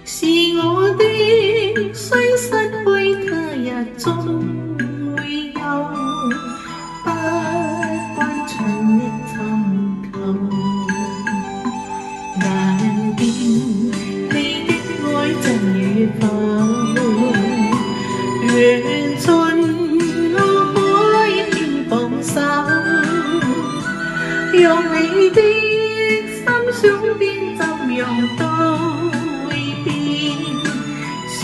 是我的，雖失去他日終會有，不關盡力尋求。難辨你的愛真與否，緣盡我可以放手，讓你的心想變怎樣都會變，想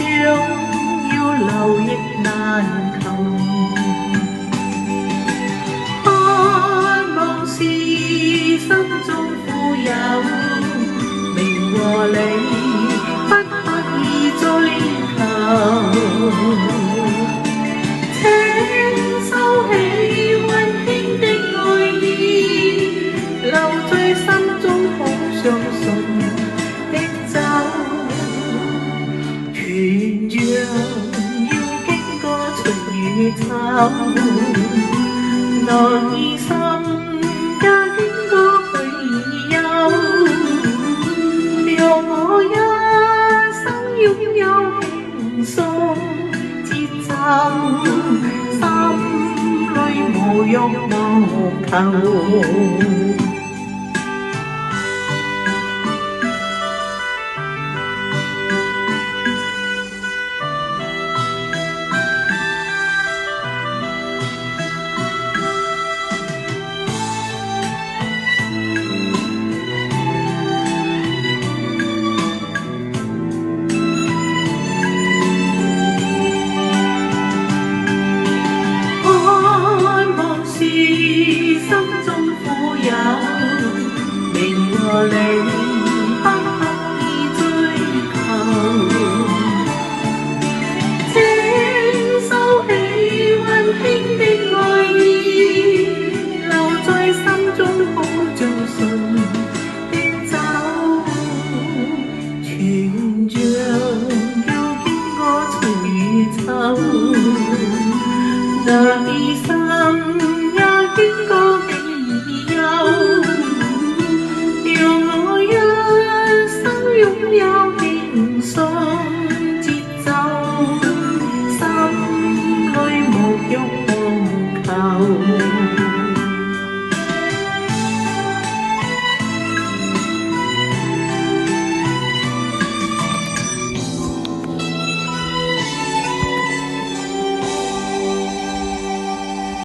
要留亦難求。盼望是心中富有，名和利不刻意追求。請收起溫馨的愛意，留在心中好相信的走，全像要經過春與秋，內心也經過去而休，讓我一生擁有輕鬆節奏，心裏無欲無求。和你不刻意追求，請收起溫馨的愛意，留在心中好像信的走，全像要經過春與秋，內心也經過喜憂，讓我一生擁有輕鬆。